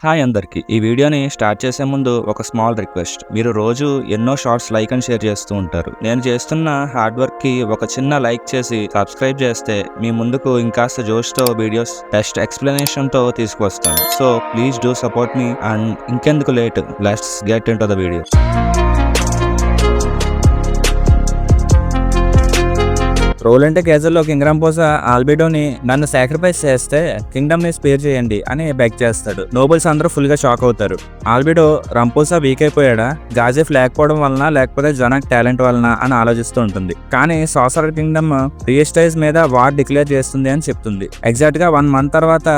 Hi అందరికి. ఈ వీడియోని స్టార్ట్ చేసే ముందు ఒక స్మాల్ రిక్వెస్ట్. మీరు రోజు ఎన్నో షార్ట్స్ లైక్ అండ్ షేర్ చేస్తూ ఉంటారు. నేను చేస్తున్న హార్డ్ వర్క్ కి ఒక చిన్న లైక్ చేసి సబ్స్క్రైబ్ చేస్తే మీ ముందుకు ఇంకాస్త జోష్తో వీడియోస్ బెస్ట్ ఎక్స్ప్లెనేషన్ తో తీసుకువస్తాను. సో ప్లీజ్ డూ సపోర్ట్ మీ అండ్ ఇంకెందుకు late, let's get into the video. రోల్ అంటే కేజర్లో కింగ్ రంపోసా ఆల్బిడోని నన్ను సాక్రిఫైస్ చేస్తే కింగ్డమ్ ని స్పేర్ చేయండి అని బెగ్ చేస్తాడు. నోబుల్స్ అందరూ ఫుల్ గా షాక్ అవుతారు. ఆల్బిడో రంపోసా వీక్ అయిపోయాడా, గాజెఫ్ లేకపోవడం వలన లేకపోతే జనాక్ టాలెంట్ వలన అని ఆలోచిస్తూ ఉంటుంది. కానీ సాసరర్ కింగ్డమ్ రియస్టైజ్ మీద వార్ డిక్లేర్ చేస్తుంది అని చెప్తుంది. ఎగ్జాక్ట్ గా 1 month తర్వాత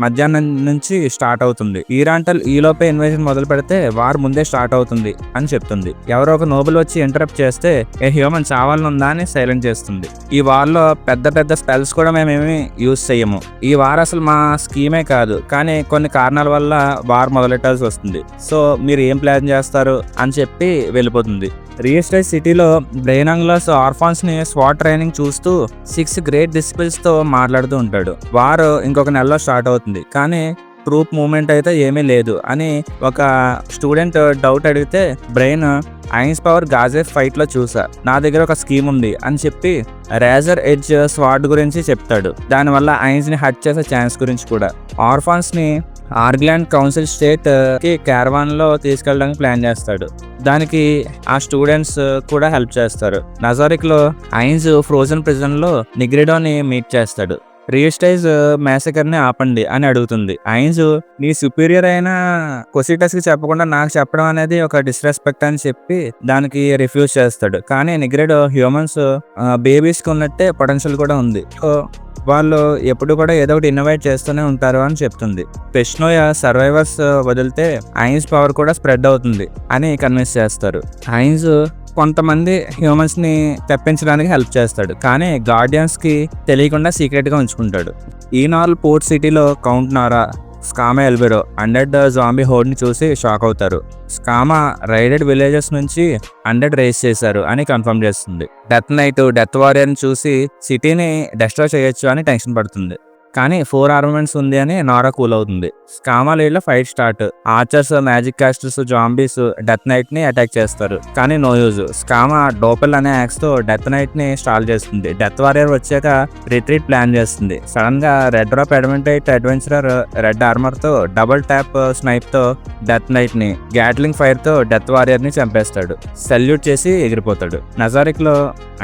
మధ్యాహ్నం నుంచి స్టార్ట్ అవుతుంది. ఈరాంటల్ ఈ లోపే ఇన్వేజన్ మొదలు పెడితే వార్ ముందే స్టార్ట్ అవుతుంది అని చెప్తుంది. ఎవరో ఒక నోబుల్ వచ్చి ఇంటరప్ట్ చేస్తే ఏ హ్యూమన్ చావాలనుందా అని సైలెంట్ చేస్తుంది. ఈ వార్ లో పెద్ద స్పెల్స్ కూడా మేమేమి యూజ్ చెయ్యము. ఈ వార్ అసలు మా స్కీమే కాదు, కానీ కొన్ని కారణాల వల్ల వార్ మొదలెట్టాల్సి వస్తుంది. సో మీరు ఏం ప్లాన్ చేస్తారు అని చెప్పి వెళ్ళిపోతుంది. రియస్టైజ్ సిటీలో బ్రెయినాంగ్లాస్ ఆర్ఫాన్స్ ని స్వాట్ ట్రైనింగ్ చూస్తూ 6 గ్రేట్ డిసిప్లిన్స్ తో మాట్లాడుతూ ఉంటాడు. వార్ ఇంకొక నెలలో స్టార్ట్ అవుతుంది, కానీ ట్రూప్ మూవ్మెంట్ అయితే ఏమీ లేదు అని ఒక స్టూడెంట్ డౌట్ అడిగితే బ్రెయిన్ ఐన్స్ పవర్ గాజెఫ్ ఫైట్ లో చూసా, నా దగ్గర ఒక స్కీమ్ ఉంది అని చెప్పి రేజర్ ఎడ్జ్ స్వాడ్ గురించి చెప్తాడు. దానివల్ల ఐన్స్ ని హట్ చేసే ఛాన్స్ గురించి కూడా. ఆర్ఫాన్స్ ని ఆర్గ్లాండ్ కౌన్సిల్ స్టేట్ కి క్యారవాన్ లో తీసుకెళ్ళడానికి ప్లాన్ చేస్తాడు. దానికి ఆ స్టూడెంట్స్ కూడా హెల్ప్ చేస్తారు. నజారిక్ లో ఐన్స్ ఫ్రోజన్ ప్రిజన్ లో నిగ్రెడోని మీట్ చేస్తాడు. రియస్టైజ్ మ్యాసకర్ ని ఆపండి అని అడుగుతుంది. ఐన్స్ నీ సుపీరియర్ అయిన కొసిటస్ కి చెప్పకుండా నాకు చెప్పడం అనేది ఒక డిస్రెస్పెక్ట్ అని చెప్పి దానికి రిఫ్యూజ్ చేస్తాడు. కానీ నిగ్రెడో హ్యూమన్స్ బేబీస్ కి ఉన్నట్టే పొటెన్షియల్ కూడా ఉంది, సో వాళ్ళు ఎప్పుడు కూడా ఏదో ఒకటి ఇన్నోవేట్ చేస్తూనే ఉంటారు అని చెప్తుంది. పెష్నోయ సర్వైవర్స్ వదిలితే ఐన్స్ పవర్ కూడా స్ప్రెడ్ అవుతుంది అని కన్విన్స్ చేస్తారు. ఐన్స్ కొంతమంది హ్యూమన్స్ ని తెప్పించడానికి హెల్ప్ చేస్తాడు, కానీ గార్డియన్స్ కి తెలియకుండా సీక్రెట్ గా ఉంచుకుంటాడు. ఈనాల్ పోర్ట్ సిటీలో కౌంట్ నారా, స్కామా ఎల్బెరో 100 జాంబీ హోడ్ ని చూసి షాక్ అవుతారు. స్కామా రైడెడ్ విలేజెస్ నుంచి 100 రేస్ చేశారు అని కన్ఫర్మ్ చేస్తుంది. డెత్ నైట్ డెత్ వారియర్ ని చూసి సిటీని డెస్ట్రాయ్ చేయొచ్చు అని టెన్షన్ పడుతుంది. కానీ 4 ఆర్మమెంట్స్ ఉంది అని నారా కూల్ అవుతుంది. స్కామా లీడ్లో fight start. Archers, magic casters, zombies death knight ని అటాక్ చేస్తారు, కానీ నో యూజ్. స్కామా డోపెల్ అనే యాక్స్ తో డెత్ నైట్ ని స్టాల్ చేస్తుంది. డెత్ వారియర్ వచ్చాక రిట్రీట్ ప్లాన్ చేస్తుంది. సడన్ గా రెడ్ డ్రాప్ అడ్వెంటైట్ అడ్వెంచరర్ రెడ్ ఆర్మర్ తో డబుల్ ట్యాప్ స్నైప్ తో డెత్ నైట్ ని గ్యాట్లింగ్ ఫైర్ తో డెత్ వారియర్ ని చంపేస్తాడు. సెల్యూట్ చేసి ఎగిరిపోతాడు. నజారిక్ లో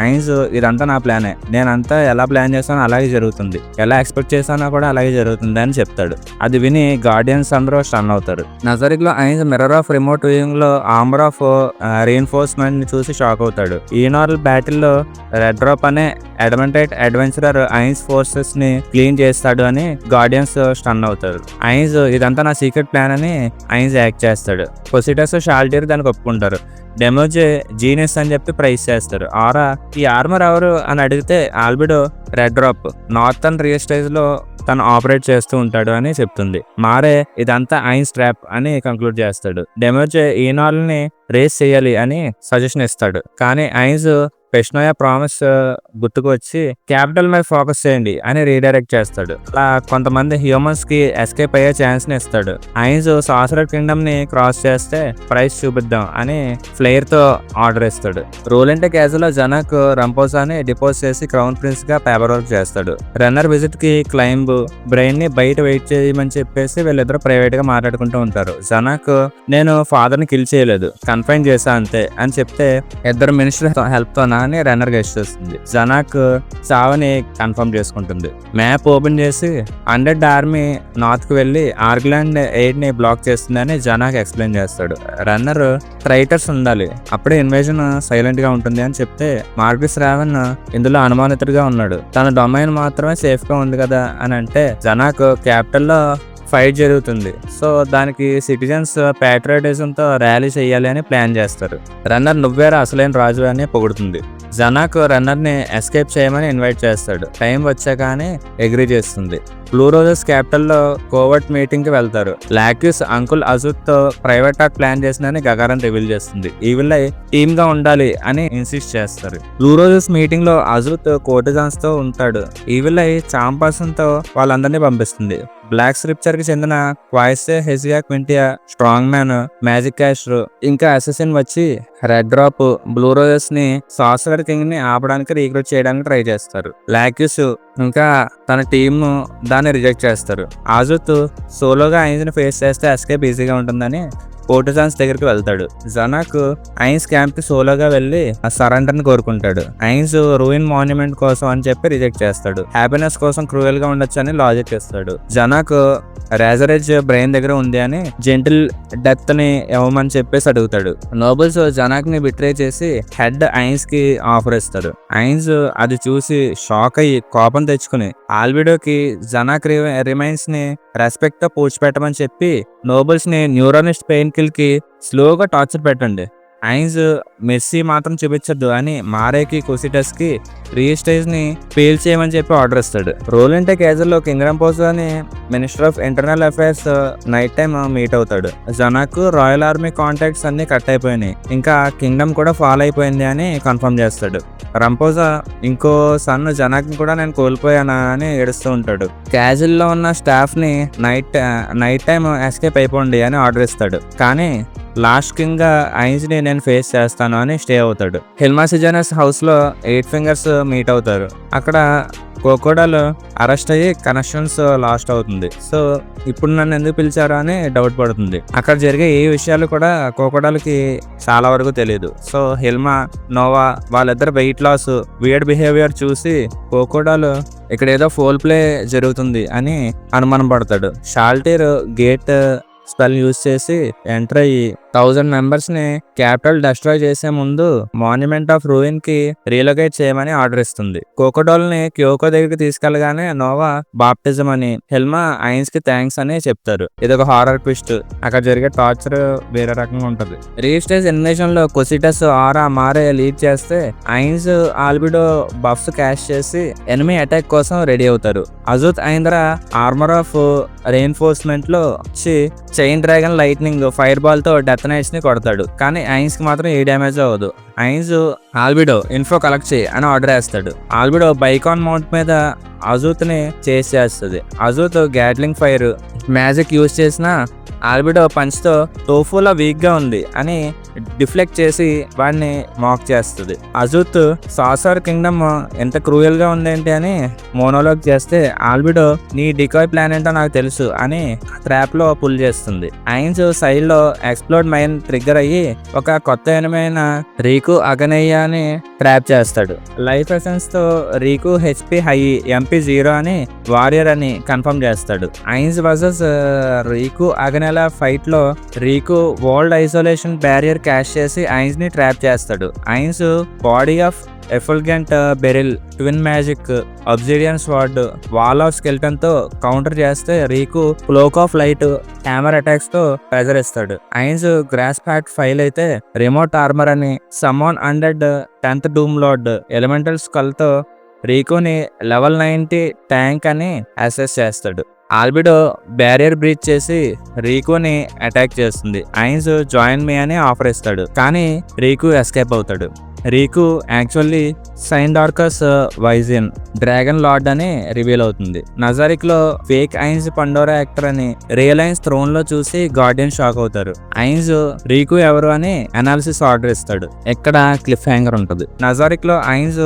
ఐన్స్ ఇదంతా నా ప్లానే, నేనంతా ఎలా ప్లాన్ చేస్తానో అలాగే జరుగుతుంది, ఎలా ఎక్స్పెక్ట్ చేసానో కూడా అలాగే జరుగుతుంది అని చెప్తాడు. అది విని గార్డియన్స్ అందరూ స్టన్ అవుతారు. నజరిక్ లో ఐన్స్ మిర్రర్ ఆఫ్ రిమోట్ వ్యూయింగ్ లో ఆర్మర్ ఆఫ్ రీఎన్ఫోర్స్మెంట్ ని చూసి షాక్ అవుతాడు. ఈనార్ల్ బ్యాటిల్ లో రెడ్ డ్రాప్ అనే అడ్వెంటైట్ అడ్వెంచరర్ ఐన్స్ ఫోర్సెస్ ని క్లీన్ చేస్తాడు అని గార్డియన్స్ స్టన్ అవుతారు. ఐన్స్ ఇదంతా నా సీక్రెట్ ప్లాన్ అని ఐన్స్ యాక్ట్ చేస్తాడు. కొసిటస్ షాల్టీర్ దానికి ఒప్పుకుంటారు. డెమోజే జీనియస్ అని చెప్పి ప్రైజ్ చేస్తారు. ఆరా ఈ ఆర్మర్ ఎవరు అని అడిగితే ఆల్బిడో రెడ్ డ్రాప్ నార్థన్ రియస్టైజ్ లో తను ఆపరేట్ చేస్తూ ఉంటాడు అని చెప్తుంది. మారే ఇదంతా ఐన్స్ ట్రాప్ అని కంక్లూడ్ చేస్తాడు. డెమోజే ఈనాల్ ని రేస్ చేయాలి అని సజెషన్ ఇస్తాడు, కానీ ఐన్స్ పెష్నోయ ప్రామిస్ గుర్తుకు వచ్చి క్యాపిటల్ మీద ఫోకస్ చేయండి అని రీడైరెక్ట్ చేస్తాడు. అలా కొంతమంది హ్యూమన్స్ కి ఎస్కేప్ అయ్యే ఛాన్స్ ని ఇస్తాడు. ఐన్స్ సాసరర్ కింగ్డమ్ ని క్రాస్ చేస్తే ప్రైస్ చూపిద్దాం అని ఫ్లేర్ తో ఆర్డర్ ఇస్తాడు. రోలెంటే క్యాజులో జనాక్ రంపోసాని డిపోజ్ చేసి క్రౌన్ ప్రిన్స్ గా పేపర్ వర్క్ చేస్తాడు. రన్నర్ విజిట్ కి క్లైంబ్ బ్రెయిన్ ని బయట వెయిట్ చేయమని చెప్పేసి వీళ్ళిద్దరు ప్రైవేట్ గా మాట్లాడుకుంటూ ఉంటారు. జనాక్ నేను ఫాదర్ ని కిల్ చేయలేదు, కన్ఫైన్ చేశా అంతే అని చెప్తే ఇద్దరు మినిస్టర్ హెల్ప్ తో అని రన్నర్ గెస్ట్ చేస్తుంది. జనాక్ చావని కన్ఫర్మ్ చేసుకుంటుంది. మ్యాప్ ఓపెన్ చేసి 100 ఆర్మీ నార్త్ కు వెళ్లి ఆర్గ్లాండ్ ఎయిడ్ ని బ్లాక్ చేస్తుందని జనాక్ ఎక్స్ప్లెయిన్ చేస్తాడు. రన్నర్ ట్రైటర్స్ ఉండాలి, అప్పుడే ఇన్వేజన్ సైలెంట్ గా ఉంటుంది అని చెప్తే మార్కిస్ రావెన్ ఇందులో అనుమానితుడిగా ఉన్నాడు, తన డొమైన్ మాత్రమే సేఫ్ గా ఉంది కదా అని అంటే జనాక్ క్యాపిటల్ లో ఫైట్ జరుగుతుంది, సో దానికి సిటిజన్స్ ప్యాట్రియాటిజం తో ర్యాలీ చేయాలి అని ప్లాన్ చేస్తారు. రన్నర్ నువ్వేరా అసలైన రాజు అని పొగుడుతుంది. జనాక్ రన్నర్ ని ఎస్కేప్ చేయమని ఇన్వైట్ చేస్తాడు. టైం వచ్చాక అని అగ్రీ చేస్తుంది. బ్లూ రోజెస్ క్యాపిటల్ లో కోవర్ట్ మీటింగ్ కి వెళ్తారు. లాక్యూస్ అంకుల్ అజుత్ తో ప్రైవేట్ టాక్ ప్లాన్ చేసిందని గగారన్ రివీల్ చేస్తుంది. ఈవిల్ టీమ్ గా ఉండాలి అని ఇన్సిస్ట్ చేస్తారు. బ్లూ రోజెస్ మీటింగ్ లో అజుత్ కోర్టిజాన్స్ తో ఉంటాడు. ఈవిల్ చాంపర్సన్ తో వాళ్ళందరినీ పంపిస్తుంది. బ్లాక్ స్క్రిప్చర్ కి చెందిన క్వైసే హెజియా క్వింటియా, స్ట్రాంగ్ మ్యాన్, మ్యాజిక్ క్యాస్టర్ ఇంకా అసెసిన్ వచ్చి రెడ్ డ్రాప్, బ్లూ రోజెస్ ని సాసర్ కింగ్ ని ఆపడానికి రీక్రూట్ చేయడానికి ట్రై చేస్తారు. లాక్యూస్ ఇంకా తన టీమ్ దాన్ని రిజెక్ట్ చేస్తారు. ఆజుత్ సోలోగా ఐన్స్ ని ఫేస్ చేస్తే ఎస్కేప్ ఈజీగా ఉంటుందని కోర్టిజాన్స్ దగ్గరికి వెళ్తాడు. జనాక్ ఐన్స్ క్యాంప్ కి సోలోగా వెళ్లి ఆ సరెండర్ ని కోరుకుంటాడు. ఐన్స్ రూయిన్ మాన్యుమెంట్ కోసం అని చెప్పి రిజెక్ట్ చేస్తాడు. హ్యాపీనెస్ కోసం క్రూయల్ గా ఉండొచ్చు అని లాజిక్ ఇస్తాడు. జనాక్ రేజరేజ్ బ్రెయిన్ దగ్గర ఉంది అని జెంటిల్ డెత్ ని ఇవ్వమని చెప్పేసి అడుగుతాడు. నోబుల్స్ జనాక్ ని బిట్రే చేసి హెడ్ ఐన్స్ కి ఆఫర్ ఇస్తారు. ఐన్స్ అది చూసి షాక్ అయ్యి కోపం తెచ్చుకుని ఆల్బిడోకి జనాక్ రిమైన్స్ ని రెస్పెక్ట్ తో పూడ్చిపెట్టమని చెప్పి నోబుల్స్ ని న్యూరోనిస్ట్ పెయిన్ కిల్ కి స్లోగా టార్చర్ పెట్టండి, ఐన్స్ మెస్సీ మాత్రం చూపించద్దు అని మారేకి కుసిటస్ కి రీస్టేజ్ ని ఫెయిల్ చేయమని చెప్పి ఆర్డర్ ఇస్తాడు. రోలెంటే కేజర్లో కింగ్డమ్ పోసా అని minister of internal affairs night time meet అవుతాడు. జనాక్ రాయల్ ఆర్మీ కాంటాక్ట్స్ అన్ని కట్ అయిపోయినాయి, ఇంకా కింగ్డమ్ కూడా ఫాల్ అయిపోయింది అని కన్ఫర్మ్ చేస్తాడు. రంపోజా ఇంకో సన్ జనాక్ ని కూడా నేను కోల్పోయానా అని ఏడుస్తూ ఉంటాడు. క్యాజువల్ లో ఉన్న స్టాఫ్ ని నైట్ టైం ఎస్కేప్ అయిపోండి అని ఆర్డర్ ఇస్తాడు. కానీ లాస్ట్ కింగ్ గా ఐన్స్ ని నేను ఫేస్ చేస్తాను అని స్టే అవుతాడు. హిల్మా సిజనస్ హౌస్ లో 8 ఫింగర్స్ మీట్ అవుతారు. అక్కడ కోకోడాలు అరెస్ట్ అయ్యి కనెక్షన్స్ లాస్ట్ అవుతుంది. సో ఇప్పుడు నన్ను ఎందుకు పిలిచారు అని డౌట్ పడుతుంది. అక్కడ జరిగే ఏ విషయాలు కూడా కోకోడాలకి చాలా వరకు తెలియదు. సో హిల్మా, నోవా వాళ్ళిద్దరు వెయిట్ లాస్, వియర్డ్ బిహేవియర్ చూసి కోకోడాలు ఇక్కడ ఏదో ఫోల్ ప్లే జరుగుతుంది అని అనుమానం పడతాడు. షాల్టీర్ గేట్ స్పెల్ యూజ్ చేసి ఎంటర్ అయ్యి 1000 మెంబర్స్ ని క్యాపిటల్ డిస్ట్రాయ్ చేసే ముందు మాన్యుమెంట్ ఆఫ్ రూయిన్ కి రీలొకేట్ చేయమని ఆర్డర్ ఇస్తుంది. కోకోడాల్ ని క్యోకో దగ్గరికి తీసుకెళ్లగానే నోవా బాప్టిజం అని, హెల్మా ఐన్స్ కి థ్యాంక్స్ అని చెప్తారు. ఇది ఒక హారర్ ట్విస్ట్. అక్కడ జరిగే టార్చర్ వేరే రకంగా ఉంటది. రీస్టేజ్ ఎనిమేషన్ లో కొసిటస్, ఆరా, మారే లీడ్ చేస్తే ఐన్స్ ఆల్బిడో బఫ్స్ క్యాష్ చేసి ఎనిమీ అటాక్ కోసం రెడీ అవుతారు. అజుత్ ఐంద్రా ఆర్మర్ ఆఫ్ రెయిన్ఫోర్స్మెంట్ లో వచ్చి chain dragon lightning fire ball తో డెత్ నైట్స్ ని కొడతాడు. కానీ ఐన్స్ కి మాత్రం ఏ డ్యామేజ్ అవ్వదు. ఐన్స్ ఆల్బిడో ఇన్ఫో కలెక్ట్ చేయి అని ఆర్డర్ వేస్తాడు. ఆల్బిడో బైకాన్ మౌంట్ మీద అజూత్ ని చేస్ చేస్తుంది. అజూత్ గ్యాట్లింగ్ ఫైర్ మ్యాజిక్ యూజ్ చేసిన ఆల్బిడో పంచ్ తో టోఫులా వీక్ గా ఉంది అని డిఫ్లెక్ట్ చేసి వాడిని మాక్ చేస్తుంది. అజూత్ సాసర్ కింగ్డమ్ ఎంత క్రూయల్ గా ఉందేంటి అని మోనోలాగ్ చేస్తే ఆల్బిడో నీ డికాయ్ ప్లాన్ ఏంటో నాకు తెలుసు అని ట్రాప్ లో పుల్ చేస్తుంది. ఐన్స్ సైడ్ లో ఎక్స్ప్లోడ్ మైన్ ట్రిగ్గర్ అయ్యి ఒక కొత్త ఎనిమైన రీకు అగనయ్య అని ట్రాప్ చేస్తాడు. లైఫ్ ఎసెన్స్ తో రీకు హెచ్పి హై, ఎంపీ 0 అని వారియర్ అని కన్ఫర్మ్ చేస్తాడు. ఐన్స్ వర్సెస్ రీకు అగనెల ఫైట్ లో రీకు వరల్డ్ ఐసోలేషన్ బ్యారియర్ క్యాష్ చేసి ఐన్స్ ని ట్రాప్ చేస్తాడు. Ains body of effulgent beryl, twin magic, obsidian sword, wall of skeleton తో కౌంటర్ చేస్తే రీకు cloak of light, hammer attacks తో ప్రెజర్ ఇస్తాడు. ఐన్స్ గ్రాస్ ప్యాట్ ఫైల్ అయితే రిమోట్ ఆర్మర్ అని, summon undead 10th doom lord, elemental skull తో రీకుని లెవెల్ 90 ట్యాంక్ అని అసెస్ చేస్తాడు. ఆల్బిడో బ్యారియర్ బ్రీచ్ చేసి రీకుని అటాక్ చేస్తుంది. ఐన్స్ జాయిన్ మీ అని ఆఫర్ ఇస్తాడు. కానీ రీకు ఎస్కేప్ అవుతాడు. రీకు యాక్చువల్లీ సైండార్కస్ వైజియన్ డ్రాగన్ లార్డ్ అని రివీల్ అవుతుంది. నజారిక్ లో ఫేక్ ఐన్స్ పండోరా యాక్టర్ అని రియల్ ఐన్స్ థ్రోన్ లో చూసి గార్డియన్ షాక్ అవుతారు. ఐన్స్ రీకు ఎవరు అని అనాలిసిస్ ఆర్డర్ ఇస్తాడు. ఎక్కడ క్లిఫ్ హ్యాంగర్ ఉంటుంది. నజారిక్ లో ఐన్స్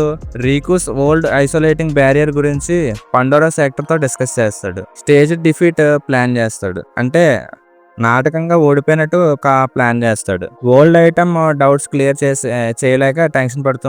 రీకుస్ ఓల్డ్ ఐసోలేటింగ్ బ్యారియర్ గురించి పండోరాస్ యాక్టర్ తో డిస్కస్ చేస్తాడు. స్టేజ్ డిఫీట్ ప్లాన్ చేస్తాడు. అంటే నాటకంగా ఓడిపోయినట్టు ఒక ప్లాన్ చేస్తాడు. ఓల్డ్ ఐటమ్ డౌట్స్ క్లియర్ చేయలేక టెన్షన్ పడుతూ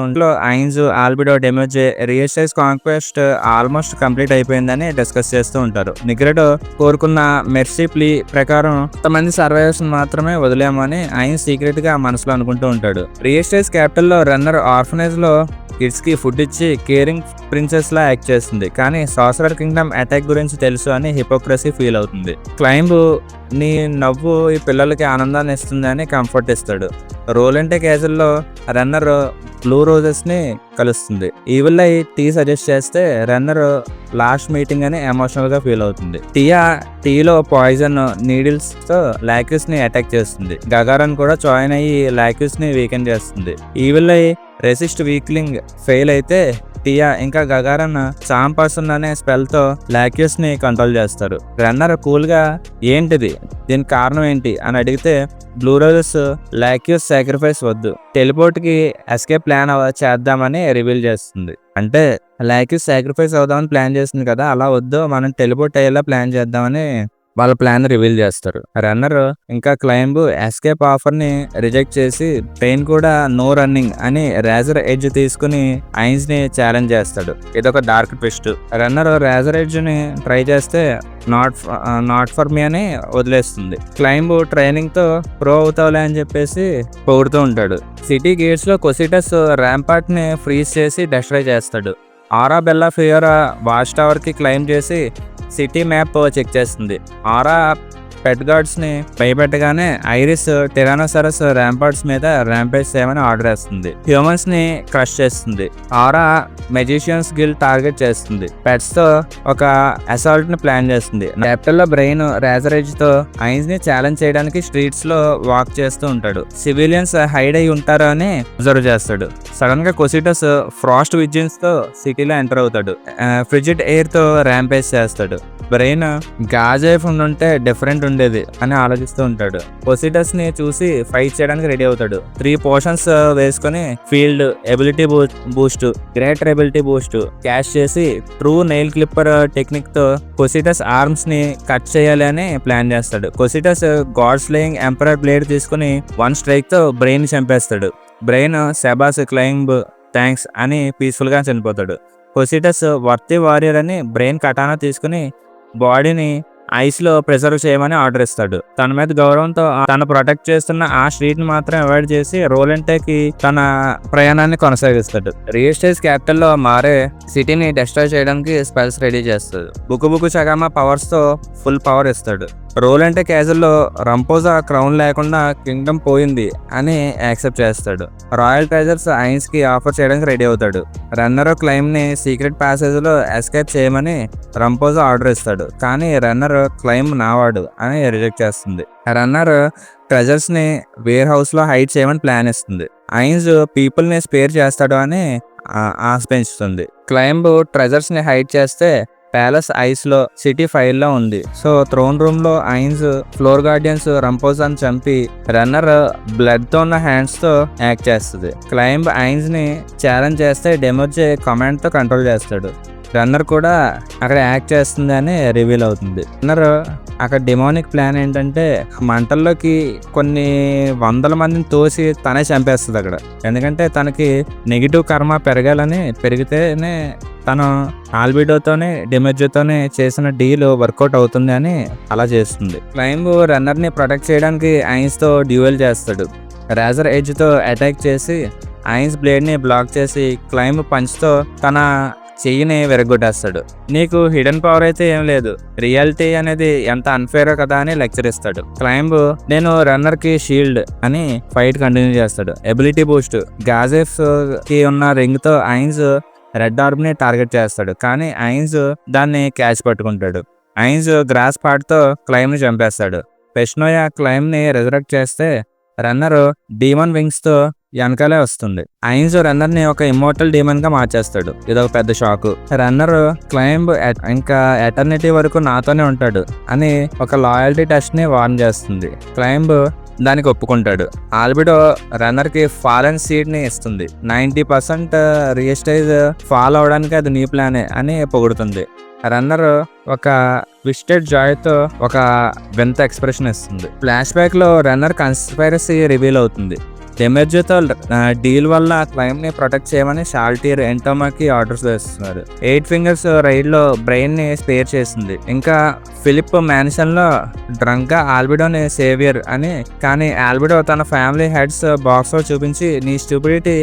ఐన్స్ ఆల్బిడో డెమేజ్ రియస్టైజ్ కాంక్వెస్ట్ ఆల్మోస్ట్ కంప్లీట్ అయిపోయిందని డిస్కస్ చేస్తూ ఉంటారు. నిగ్రెడో కోరుకున్న మెర్సీ ప్లీ ప్రకారం కొంతమంది సర్వైవర్స్ మాత్రమే వదిలేమని ఐన్స్ సీక్రెట్ గా మనసులో అనుకుంటూ ఉంటాడు. రియస్టైజ్ క్యాపిటల్ లో రన్నర్ ఆర్ఫనేజ్ లో కిడ్స్ కి ఫుడ్ ఇచ్చి కేరింగ్ ప్రిన్సెస్ లా యాక్ట్ చేస్తుంది. కానీ సాసరర్ కింగ్డమ్ అటాక్ గురించి తెలుసు అని హిపోక్రసీ ఫీల్ అవుతుంది. క్లైంబ్ నీ నవ్వు ఈ పిల్లలకి ఆనందాన్ని ఇస్తుంది అని కంఫర్ట్ ఇస్తాడు. రోలెంటే క్యాజువల్లో రన్నర్ బ్లూ రోజెస్ ని కలుస్తుంది. ఈవిల్ ఐ టీ సజెస్ట్ చేస్తే రన్నర్ లాస్ట్ మీటింగ్ అని ఎమోషనల్ గా ఫీల్ అవుతుంది. టీలో పాయిజన్ నీడిల్స్ తో లాక్యూస్ ని అటాక్ చేస్తుంది. గగారన్ కూడా జాయిన్ అయ్యి లాక్యూస్ ని వీకెండ్ చేస్తుంది. Evil eye resist weakling fail అయితే టియా ఇంకా గగారన్ చామ్ పర్సన్ అనే స్పెల్ తో లాక్యూస్ ని కంట్రోల్ చేస్తారు. రన్నర్ కూల్ గా ఏంటిది, దీనికి కారణం ఏంటి అని అడిగితే బ్లూ రోజెస్ లాక్యూస్ సాక్రిఫైస్ వద్దు, టెలిపోర్ట్ కి ఎస్కేప్ ప్లాన్ చేద్దామని రివీల్ చేస్తుంది. అంటే లాక్యూస్ సాక్రిఫైస్ అవుదామని ప్లాన్ చేస్తుంది కదా, అలా వద్దు, మనం టెలిపోర్ట్ అయ్యేలా ప్లాన్ చేద్దామని వాళ్ళ ప్లాన్ రివీల్ చేస్తారు. రన్నర్ ఇంకా క్లైంబ్ ఎస్కేప్ ఆఫర్ ని రిజెక్ట్ చేసి పెయిన్ కూడా నో రన్నింగ్ అని రేజర్ ఎడ్జ్ తీసుకుని ఐన్స్ ని ఛాలెంజ్ చేస్తాడు. ఇదొక dark twist. Runner razor edge ని ట్రై చేస్తే నాట్ ఫర్ మీ అని వదిలేస్తుంది. క్లైంబ్ ట్రైనింగ్ తో ప్రో అవుతావులే అని చెప్పేసి పొగుడుతూ ఉంటాడు. సిటీ గేట్స్ లో కొసిటస్ ర్యాంపార్ట్ ని ఫ్రీజ్ చేసి డెస్ట్రాయ్ చేస్తాడు. ఆరా బెల్లా ఫియోరా వాచ్ టవర్ కి క్లైమ్ చేసి సిటీ మ్యాప్ చెక్ చేస్తుంది. ఆరా పెట్ గార్డ్స్ ని భయపెట్టగానే ఐరిస్ టిరానోసారస్ ర్యాంపార్ట్స్ మీద ర్యాంపేజ్ చేయమని ఆర్డర్ వేస్తుంది. హ్యూమన్స్ ని క్రష్ చేస్తుంది. ఆరా మెజిషియన్స్ గిల్ టార్గెట్ చేస్తుంది. పెట్స్ తో ఒక అసాల్ట్ ని ప్లాన్ చేస్తుంది. క్యాపిటల్ లో బ్రెయిన్ రేజర్ ఎడ్జ్ తో ఐన్స్ ని ఛాలెంజ్ చేయడానికి స్ట్రీట్స్ లో వాక్ చేస్తూ ఉంటాడు. సివిలియన్స్ హైడ్ అయి ఉంటారు అని అబ్జర్వ్ చేస్తాడు. సడన్ గా కొసిటస్ ఫ్రాస్ట్ విజిన్స్ తో సిటీలో ఎంటర్ అవుతాడు. ఫ్రిజిడ్ ఎయిర్ తో ర్యాంపేజ్ చేస్తాడు. బ్రెయిన్ గాజైఫ్ ఉంటే డిఫరెంట్ ఉండేది అని ఆలోచిస్తూ ఉంటాడు. కొసిటస్ ని చూసి ఫైట్ చేయడానికి రెడీ అవుతాడు. 3 పోషన్స్ వేసుకుని field ability Boost, greater ability Boost cash చేసి ట్రూ నెయిల్ క్లిప్పర్ టెక్నిక్ తో కొసిటస్ ఆర్మ్స్ ని కట్ చేయాలి అని ప్లాన్ చేస్తాడు. కొసిటస్ గాడ్ స్లేయింగ్ ఎంపరర్ బ్లేడ్ తీసుకుని 1 స్ట్రైక్ తో బ్రెయిన్ చంపేస్తాడు. బ్రెయిన్ సెబాస్ క్లైంబ్ థ్యాంక్స్ అని పీస్ఫుల్ గా చనిపోతాడు. కొసిటస్ వర్తి వారియర్ అని బ్రెయిన్ కటానా తీసుకుని బాడీని ఐస్ లో ప్రిజర్వ్ చేయమని ఆర్డర్ ఇస్తాడు. తన మీద గౌరవంతో తను ప్రొటెక్ట్ చేస్తున్న ఆ స్ట్రీట్ ని మాత్రం అవాయిడ్ చేసి రోలెంటేకి తన ప్రయాణాన్ని కొనసాగిస్తాడు. రియస్టేజ్ క్యాపిటల్ లో మారే సిటీని డిస్ట్రాయ్ చేయడానికి స్పెల్స్ రెడీ చేస్తాడు. బుకు చగామా పవర్స్ తో ఫుల్ పవర్ ఇస్తాడు. రోలెంటే క్యాజల్ లో రంపోజా క్రౌన్ లేకుండా కింగ్డమ్ పోయింది అని యాక్సెప్ట్ చేస్తాడు. రాయల్ ట్రెజర్స్ ఐన్స్ కి ఆఫర్ చేయడానికి రెడీ అవుతాడు. రన్నర్ క్లైమ్ ని సీక్రెట్ ప్యాసేజ్ లో ఎస్కేప్ చేయమని రంపోజా ఆర్డర్ ఇస్తాడు. కానీ రన్నర్ క్లైమ్ నావాడు అని రిజెక్ట్ చేస్తుంది. రన్నర్ ట్రెజర్స్ ని వేర్ హౌస్ లో హైడ్ చేయమని ప్లాన్ ఇస్తుంది. ఐన్స్ పీపుల్ ని స్పేర్ చేస్తాడు అని ఆశ పెంచుతుంది. క్లైంబ్ ట్రెజర్స్ ని హైడ్ చేస్తే ప్యాలెస్ ఐస్ లో సిటీ ఫైర్ లో ఉంది. సో థ్రోన్ రూమ్ లో ఐన్స్ ఫ్లోర్ గార్డియన్స్ రంపోజాన్ చంపి రన్నర్ బ్లడ్ తో ఉన్న హ్యాండ్స్ తో యాక్ట్ చేస్తుంది. క్లైంబ్ ఐన్స్ ని ఛాలెంజ్ చేస్తే డెమోజే కమాండ్ తో కంట్రోల్ చేస్తాడు. రన్నర్ కూడా అక్కడ యాక్ట్ చేస్తుంది అని రివీల్ అవుతుంది. రన్నర్ అక్కడ డెమోనిక్ ప్లాన్ ఏంటంటే మంటల్లోకి కొన్ని వందల మందిని తోసి తనే చంపేస్తుంది అక్కడ. ఎందుకంటే తనకి నెగిటివ్ కర్మ పెరిగితేనే తను ఆల్బిడోతోనే డెమోజోతోనే చేసిన డీల్ వర్కౌట్ అవుతుంది అని అలా చేస్తుంది. క్లైంబ్ రన్నర్ ని ప్రొటెక్ట్ చేయడానికి ఐన్స్ తో డ్యూయల్ చేస్తాడు. రేజర్ ఎడ్జ్ తో అటాక్ చేసి ఐన్స్ బ్లేడ్ ని బ్లాక్ చేసి క్లైంబ్ పంచ్ తో తన చెయ్యిని విరగొట్టేస్తాడు. నీకు హిడెన్ పవర్ అయితే ఏం లేదు, రియాలిటీ అనేది ఎంత అన్ఫేర్ కదా అని లెక్చర్ ఇస్తాడు. క్లైంబ్ నేను రన్నర్ కి షీల్డ్ అని ఫైట్ కంటిన్యూ చేస్తాడు. ఎబిలిటీ బూస్ట్ గాజెఫ్ కి ఉన్న రింగ్ తో ఐన్స్ రెడ్ ఆర్మ్ ని టార్గెట్ చేస్తాడు. కానీ ఐన్స్ దాన్ని క్యాచ్ పట్టుకుంటాడు. ఐన్స్ గ్రాస్ పార్ట్ తో క్లైమ్ ని చంపేస్తాడు. పెష్నోయా క్లైమ్ ని రిజరెక్ట్ చేస్తే రన్నర్ డీమన్ వింగ్స్ తో వెనకాలే వస్తుంది. ఐన్స్ రన్నర్ ని ఒక ఇమ్మోర్టల్ డీమన్ గా మార్చేస్తాడు. ఇదొక పెద్ద షాక్. రన్నర్ క్లైంబ్ ఇంకా ఎటర్నిటీ వరకు నాతోనే ఉంటాడు అని ఒక లాయల్టీ టెస్ట్ ని వార్న్ చేస్తుంది. క్లైంబ్ దానికి ఒప్పుకుంటాడు. ఆల్బిడో రన్నర్ కి ఫాలెన్ సీడ్ ని ఇస్తుంది. 90% రియస్టైజ్ ఫాల్ అవడానికి అది నీ ప్లానే అని పొగుడుతుంది. రన్నర్ ఒక ట్విస్టెడ్ జాయ్ తో ఒక వింత ఎక్స్ప్రెషన్ ఇస్తుంది. ఫ్లాష్ బ్యాక్ లో రన్నర్ కన్స్పైరసీ రివీల్ అవుతుంది. డెమెర్జోతో డీల్ వల్ల క్లైమ్ ని ప్రొటెక్ట్ చేయమని షాల్టీర్ ఎంటోమాకి ఆర్డర్స్ వేస్తున్నారు. 8 ఫింగర్స్ రైడ్ లో బ్రెయిన్ ని స్పేర్ చేసింది. ఇంకా ఫిలిప్ మ్యాన్షన్ లో డ్రంక్ గా ఆల్బిడోని సేవియర్ అని, కానీ ఆల్బిడో తన ఫ్యామిలీ హెడ్స్ బాక్స్ లో చూపించి నీ స్టూపిడిటీ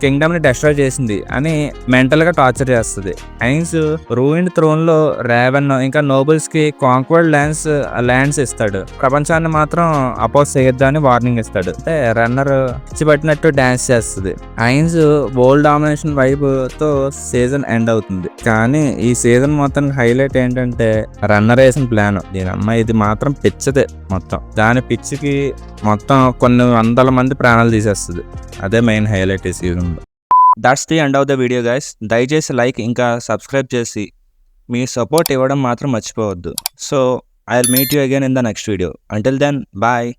కింగ్డమ్ ని డిస్ట్రాయ్ చేసింది అని మెంటల్ గా టార్చర్ చేస్తుంది. ఐన్స్ రూయిన్డ్ థ్రోన్ లో రేవెన్ ఇంకా నోబుల్స్ కి కాంక్వర్డ్ ల్యాండ్స్ ఇస్తాడు. ప్రపంచాన్ని మాత్రం అపోజ్ చేయొద్దు అని వార్నింగ్ ఇస్తాడు. అంటే రన్నర్ పట్టినట్టు డాన్స్ చేస్తుంది. ఐన్స్ వరల్డ్ డామినేషన్ వైబ్ తో సీజన్ ఎండ్ అవుతుంది. కానీ ఈ సీజన్ మొత్తం హైలైట్ ఏంటంటే రన్నర్ వేసిన ప్లాన్. దీని అమ్మాయి ఇది మాత్రం పిచ్చదే మొత్తం. దాని పిచ్చికి మొత్తం కొన్ని వందల మంది ప్రాణాలు తీసేస్తుంది. అదే మెయిన్ హైలైట్ ఈ సీజన్ లో. That's the end of the video guys. దయచేసి లైక్ ఇంకా సబ్స్క్రైబ్ చేసి మీ సపోర్ట్ ఇవ్వడం మాత్రం మర్చిపోవద్దు. So I will meet you again in the next video. Until then bye.